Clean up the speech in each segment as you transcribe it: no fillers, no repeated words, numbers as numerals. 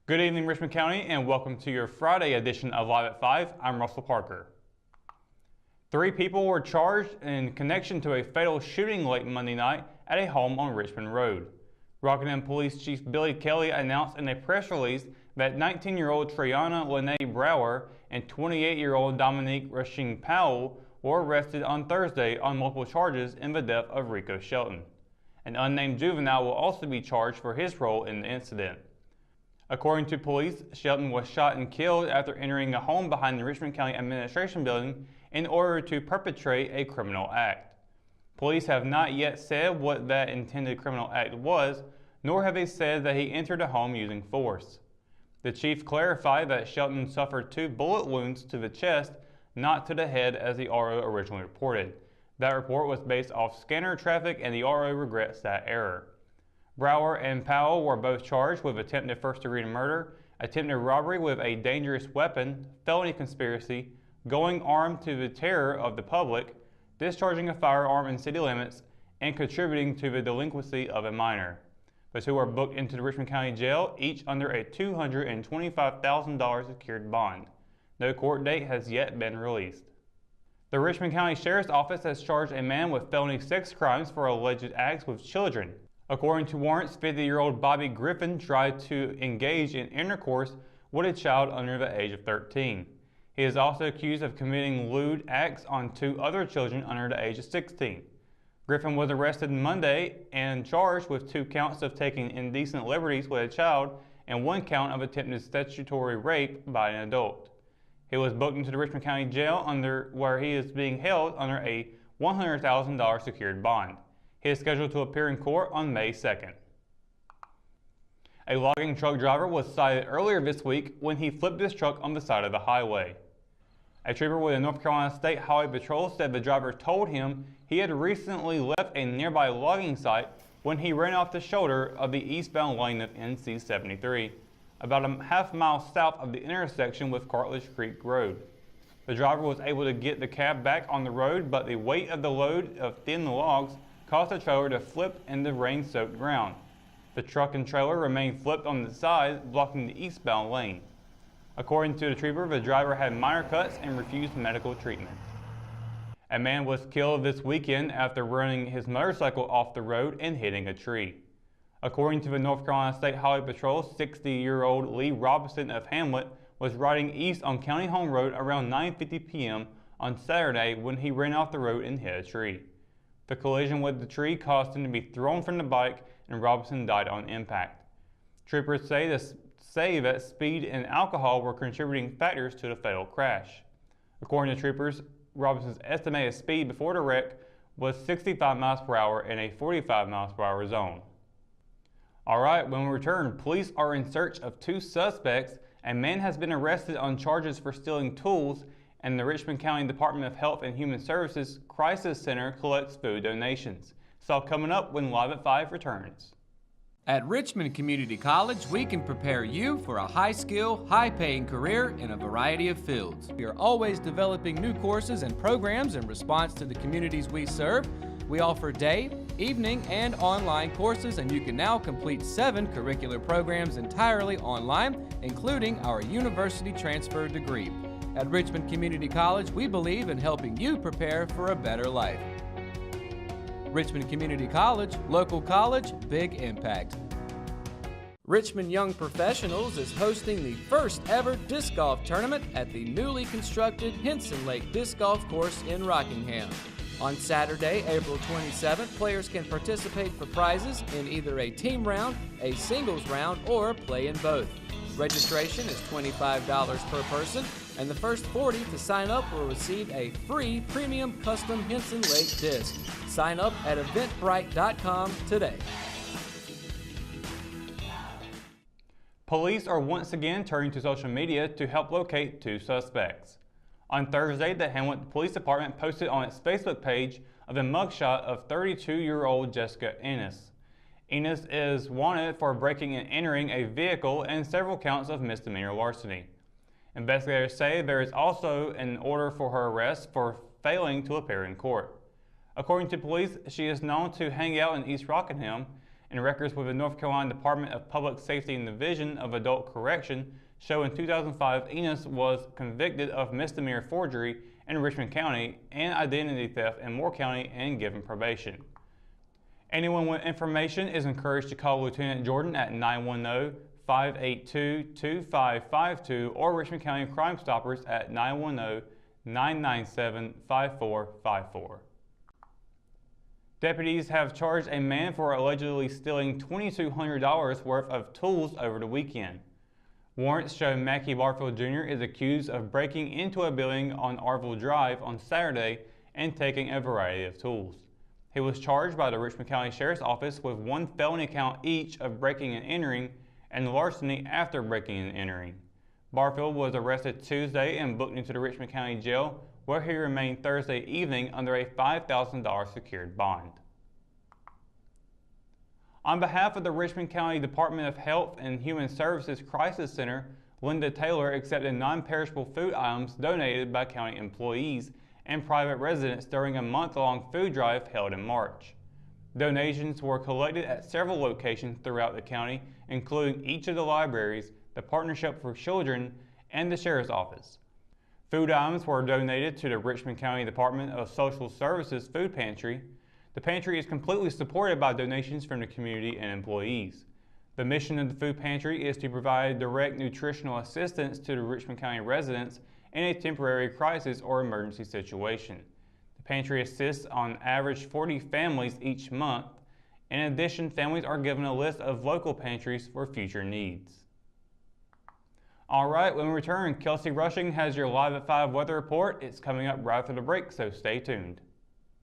Good evening, Richmond County, and welcome to your Friday edition of Live at 5. I'm Russell Parker. 3 people were charged in connection to a fatal shooting late Monday night at a home on Richmond Road. Rockingham Police Chief Billy Kelly announced in a press release that 19-year-old Triana Lene Brower and 28-year-old Dominique Rasheen Powell were arrested on Thursday on multiple charges in the death of Rico Shelton. An unnamed juvenile will also be charged for his role in the incident. According to police, Shelton was shot and killed after entering a home behind the Richmond County Administration Building in order to perpetrate a criminal act. Police have not yet said what that intended criminal act was, nor have they said that he entered a home using force. The chief clarified that Shelton suffered 2 bullet wounds to the chest, not to the head as the RO originally reported. That report was based off scanner traffic, and the RO regrets that error. Brower and Powell were both charged with attempted first-degree murder, attempted robbery with a dangerous weapon, felony conspiracy, going armed to the terror of the public, discharging a firearm in city limits, and contributing to the delinquency of a minor. The 2 were booked into the Richmond County Jail, each under a $225,000 secured bond. No court date has yet been released. The Richmond County Sheriff's Office has charged a man with felony sex crimes for alleged acts with children. According to warrants, 50-year-old Bobby Griffin tried to engage in intercourse with a child under the age of 13. He is also accused of committing lewd acts on 2 other children under the age of 16. Griffin was arrested Monday and charged with 2 counts of taking indecent liberties with a child and 1 count of attempted statutory rape by an adult. He was booked into the Richmond County Jail where he is being held under a $100,000 secured bond. He is scheduled to appear in court on May 2nd. A logging truck driver was cited earlier this week when he flipped his truck on the side of the highway. A trooper with the North Carolina State Highway Patrol said the driver told him he had recently left a nearby logging site when he ran off the shoulder of the eastbound lane of NC 73, about a half-mile south of the intersection with Cartlidge Creek Road. The driver was able to get the cab back on the road, but the weight of the load of thin logs caused the trailer to flip in the rain-soaked ground. The truck and trailer remained flipped on the side, blocking the eastbound lane. According to the trooper, the driver had minor cuts and refused medical treatment. A man was killed this weekend after running his motorcycle off the road and hitting a tree. According to the North Carolina State Highway Patrol, 60-year-old Lee Robinson of Hamlet was riding east on County Home Road around 9:50 p.m. on Saturday when he ran off the road and hit a tree. The collision with the tree caused him to be thrown from the bike, and Robinson died on impact. Troopers say that speed and alcohol were contributing factors to the fatal crash. According to troopers, Robinson's estimated speed before the wreck was 65 miles per hour in a 45 miles per hour zone. Alright, when we return, police are in search of 2 suspects. A man has been arrested on charges for stealing tools, and the Richmond County Department of Health and Human Services Crisis Center collects food donations. It's all coming up when Live at 5 returns. At Richmond Community College, we can prepare you for a high-skill, high-paying career in a variety of fields. We are always developing new courses and programs in response to the communities we serve. We offer day, evening, and online courses, and you can now complete 7 curricular programs entirely online, including our university transfer degree. At Richmond Community College, we believe in helping you prepare for a better life. Richmond Community College, local college, big impact. Richmond Young Professionals is hosting the first ever disc golf tournament at the newly constructed Henson Lake Disc Golf Course in Rockingham. On Saturday, April 27th, players can participate for prizes in either a team round, a singles round, or play in both. Registration is $25 per person, and the first 40 to sign up will receive a free premium custom Henson Lake disc. Sign up at eventbrite.com today. Police are once again turning to social media to help locate 2 suspects. On Thursday, the Hamlet Police Department posted on its Facebook page of a mugshot of 32-year-old Jessica Ennis. Ennis is wanted for breaking and entering a vehicle and several counts of misdemeanor larceny. Investigators say there is also an order for her arrest for failing to appear in court. According to police, she is known to hang out in East Rockingham and records with the North Carolina Department of Public Safety and Division of Adult Correction show in 2005 Enos was convicted of misdemeanor forgery in Richmond County and identity theft in Moore County and given probation. Anyone with information is encouraged to call Lieutenant Jordan at 910-582-2552 or Richmond County Crime Stoppers at 910-997-5454. Deputies have charged a man for allegedly stealing $2,200 worth of tools over the weekend. Warrants show Mackie Barfield Jr. is accused of breaking into a building on Arville Drive on Saturday and taking a variety of tools. He was charged by the Richmond County Sheriff's Office with 1 felony count each of breaking and entering and larceny after breaking and entering. Barfield was arrested Tuesday and booked into the Richmond County Jail, where he remained Thursday evening under a $5,000 secured bond. On behalf of the Richmond County Department of Health and Human Services Crisis Center, Linda Taylor accepted non-perishable food items donated by county employees and private residents during a month-long food drive held in March. Donations were collected at several locations throughout the county, including each of the libraries, the Partnership for Children, and the Sheriff's Office. Food items were donated to the Richmond County Department of Social Services Food Pantry. The pantry is completely supported by donations from the community and employees. The mission of the food pantry is to provide direct nutritional assistance to the Richmond County residents in a temporary crisis or emergency situation. The pantry assists on average 40 families each month. In addition, families are given a list of local pantries for future needs. Alright, when we return, Kelsey Rushing has your Live at 5 weather report. It's coming up right after the break, so stay tuned.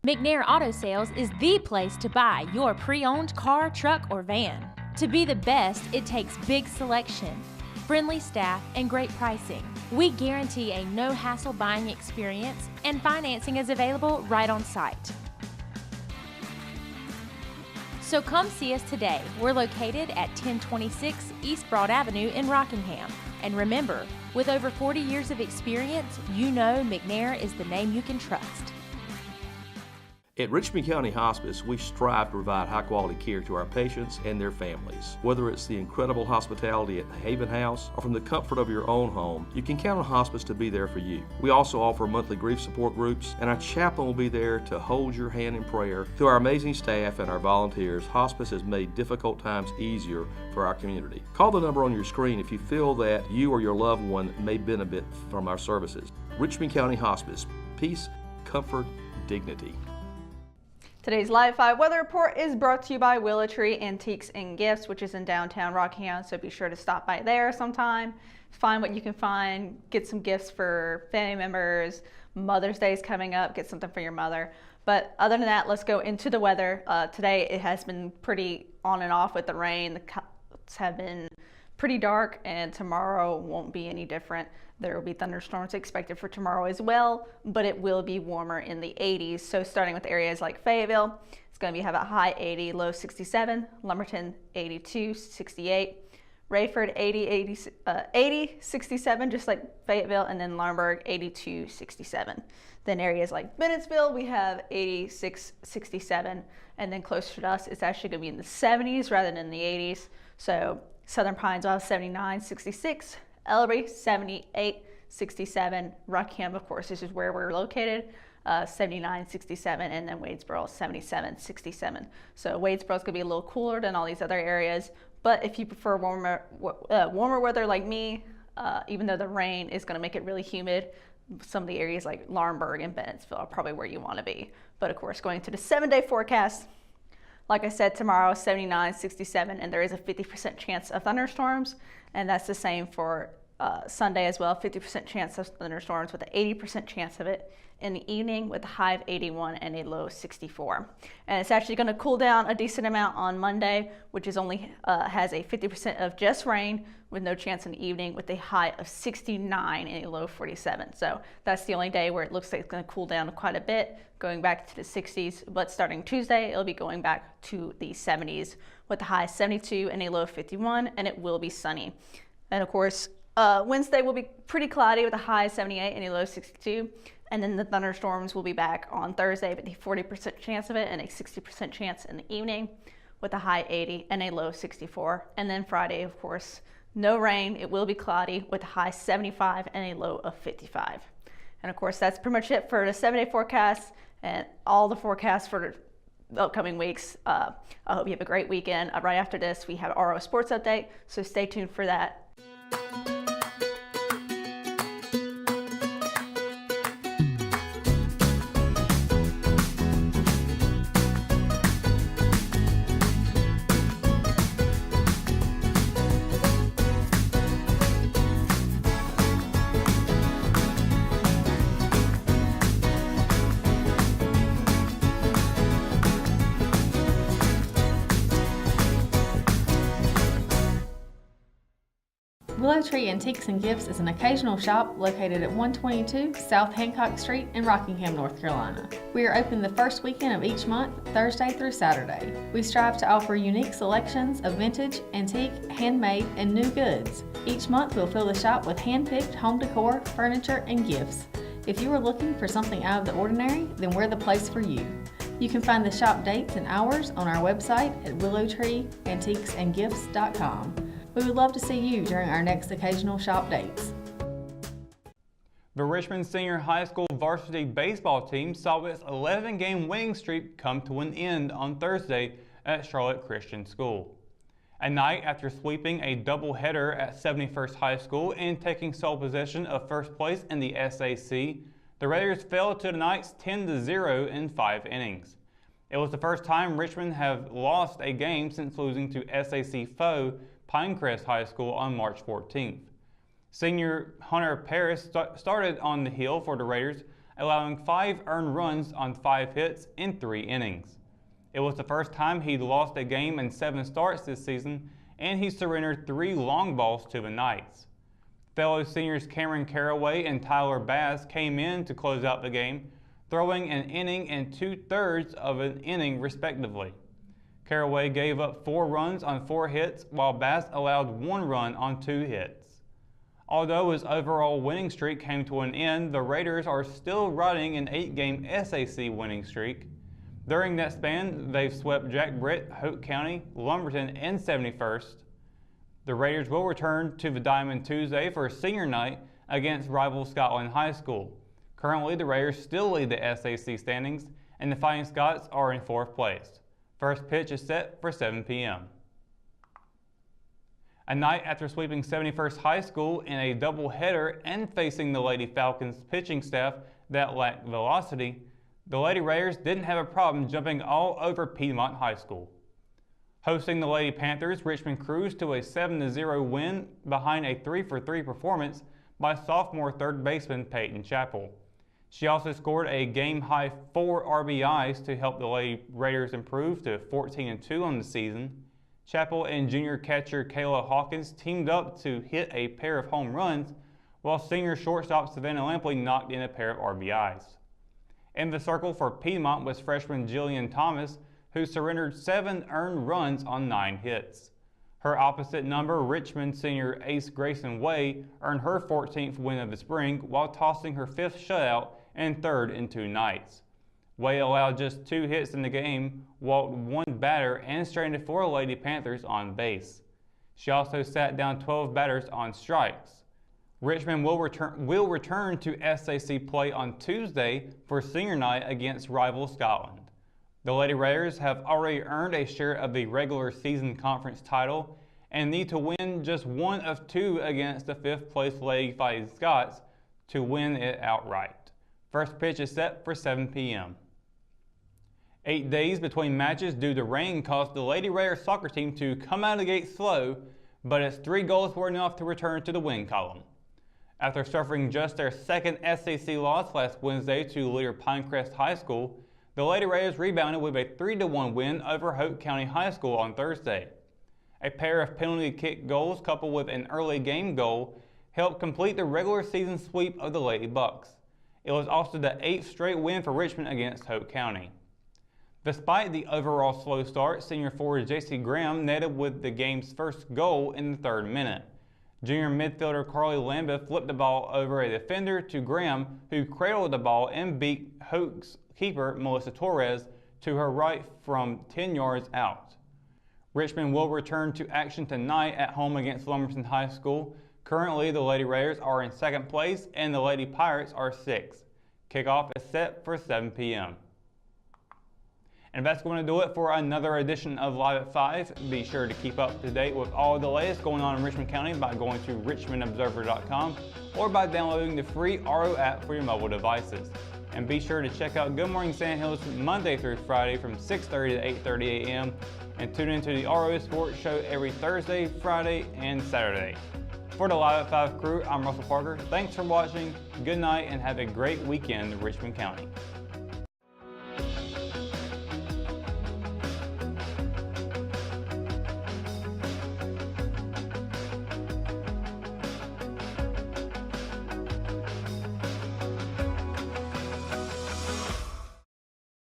McNair Auto Sales is the place to buy your pre-owned car, truck, or van. To be the best, it takes big selection, friendly staff, and great pricing. We guarantee a no-hassle buying experience, and financing is available right on site. So come see us today. We're located at 1026 East Broad Avenue in Rockingham. And remember, with over 40 years of experience, you know McNair is the name you can trust. At Richmond County Hospice, we strive to provide high-quality care to our patients and their families. Whether it's the incredible hospitality at the Haven House or from the comfort of your own home, you can count on Hospice to be there for you. We also offer monthly grief support groups, and our chaplain will be there to hold your hand in prayer. Through our amazing staff and our volunteers, Hospice has made difficult times easier for our community. Call the number on your screen if you feel that you or your loved one may benefit from our services. Richmond County Hospice. Peace, comfort, dignity. Today's Live 5 weather report is brought to you by Willow Tree Antiques and Gifts, which is in downtown Rockingham, so be sure to stop by there sometime. Find what you can find, get some gifts for family members. Mother's Day is coming up, get something for your mother. But other than that, let's go into the weather. Today it has been pretty on and off with the rain. The clouds have been pretty dark, and tomorrow won't be any different. There will be thunderstorms expected for tomorrow as well, but it will be warmer in the 80s. So starting with areas like Fayetteville, it's going to have a high 80, low 67. Lumberton 82, 68. Rayford 80, 67, just like Fayetteville, and then Laurinburg 82, 67. Then areas like Bennettsville, we have 86, 67, and then closer to us, it's actually going to be in the 70s rather than the 80s. So Southern Pines will have 79, 66. Ellery 78, 67. Rockingham, of course, this is where we're located, 79, 67, and then Wadesboro 77, 67. So Wadesboro's going to be a little cooler than all these other areas, but if you prefer warmer weather like me, even though the rain is going to make it really humid, some of the areas like Laurinburg and Bennettsville are probably where you want to be. But of course, going to the 7-day forecast, like I said, tomorrow 79, 67, and there is a 50% chance of thunderstorms, and that's the same for Sunday as well, 50% chance of thunderstorms with an 80% chance of it in the evening with a high of 81 and a low 64. And it's actually going to cool down a decent amount on Monday, which is only has a 50% of just rain with no chance in the evening with a high of 69 and a low 47. So that's the only day where it looks like it's going to cool down quite a bit, going back to the 60s. But starting Tuesday, it'll be going back to the 70s with a high 72 and a low 51, and it will be sunny. And of course, Wednesday will be pretty cloudy with a high 78 and a low 62. And then the thunderstorms will be back on Thursday with a 40% chance of it and a 60% chance in the evening with a high 80 and a low 64. And then Friday, of course, no rain. It will be cloudy with a high 75 and a low of 55. And of course, that's pretty much it for the 7-day forecast and all the forecasts for the upcoming weeks. I hope you have a great weekend. Right after this, we have RO Sports Update, so stay tuned for that. Willow Tree Antiques and Gifts is an occasional shop located at 122 South Hancock Street in Rockingham, North Carolina. We are open the first weekend of each month, Thursday through Saturday. We strive to offer unique selections of vintage, antique, handmade, and new goods. Each month we'll fill the shop with hand-picked home decor, furniture, and gifts. If you are looking for something out of the ordinary, then we're the place for you. You can find the shop dates and hours on our website at willowtreeantiquesandgifts.com. We would love to see you during our next occasional shop dates. The Richmond Senior High School varsity baseball team saw its 11-game winning streak come to an end on Thursday at Charlotte Christian School. A night after sweeping a doubleheader at 71st High School and taking sole possession of first place in the SAC, the Raiders fell to the Knights 10-0 in 5 innings. It was the first time Richmond have lost a game since losing to SAC foe Pinecrest High School on March 14th. Senior Hunter Paris started on the hill for the Raiders, allowing 5 earned runs on 5 hits in 3 innings. It was the first time he'd lost a game in 7 starts this season, and he surrendered 3 long balls to the Knights. Fellow seniors Cameron Caraway and Tyler Bass came in to close out the game, throwing an inning and 2/3 of an inning respectively. Caraway gave up 4 runs on 4 hits, while Bass allowed 1 run on 2 hits. Although his overall winning streak came to an end, the Raiders are still riding an 8-game SAC winning streak. During that span, they've swept Jack Britt, Hoke County, Lumberton, and 71st. The Raiders will return to the Diamond Tuesday for senior night against rival Scotland High School. Currently, the Raiders still lead the SAC standings, and the Fighting Scots are in 4th place. First pitch is set for 7 p.m. A night after sweeping 71st High School in a doubleheader and facing the Lady Falcons pitching staff that lacked velocity, the Lady Raiders didn't have a problem jumping all over Piedmont High School. Hosting the Lady Panthers, Richmond cruised to a 7-0 win behind a 3-for-3 performance by sophomore third baseman Peyton Chappell. She also scored a game-high 4 RBIs to help the Lady Raiders improve to 14-2 on the season. Chappell and junior catcher Kayla Hawkins teamed up to hit a pair of home runs, while senior shortstop Savannah Lampley knocked in a pair of RBIs. In the circle for Piedmont was freshman Jillian Thomas, who surrendered 7 earned runs on 9 hits. Her opposite number, Richmond senior Ace Grayson Way, earned her 14th win of the spring while tossing her 5th shutout and 3rd in 2 nights. Way allowed just 2 hits in the game, walked 1 batter, and stranded 4 Lady Panthers on base. She also sat down 12 batters on strikes. Richmond will return to SAC play on Tuesday for senior night against rival Scotland. The Lady Raiders have already earned a share of the regular season conference title and need to win just 1 of 2 against the 5th place Lady Fighting Scots to win it outright. First pitch is set for 7 p.m. 8 days between matches due to rain caused the Lady Raiders soccer team to come out of the gate slow, but its 3 goals were enough to return to the win column. After suffering just their 2nd SAC loss last Wednesday to leader Pinecrest High School, the Lady Raiders rebounded with a 3-1 win over Hoke County High School on Thursday. A pair of penalty kick goals coupled with an early game goal helped complete the regular season sweep of the Lady Bucks. It was also the 8th straight win for Richmond against Hoke County. Despite the overall slow start, senior forward J.C. Graham netted with the game's first goal in the 3rd minute. Junior midfielder Carly Lambeth flipped the ball over a defender to Graham, who cradled the ball and beat Hoke's keeper Melissa Torres to her right from 10 yards out. Richmond will return to action tonight at home against Lumberton High School. Currently, the Lady Raiders are in second place and the Lady Pirates are sixth. Kickoff is set for 7 p.m. And that's going to do it for another edition of Live at 5. Be sure to keep up to date with all the latest going on in Richmond County by going to richmondobserver.com or by downloading the free RO app for your mobile devices. And be sure to check out Good Morning Sand Hills Monday through Friday from 6:30 to 8:30 a.m. and tune into the RO Sports Show every Thursday, Friday, and Saturday. For the Live at 5 crew, I'm Russell Parker. Thanks for watching, good night, and have a great weekend in Richmond County.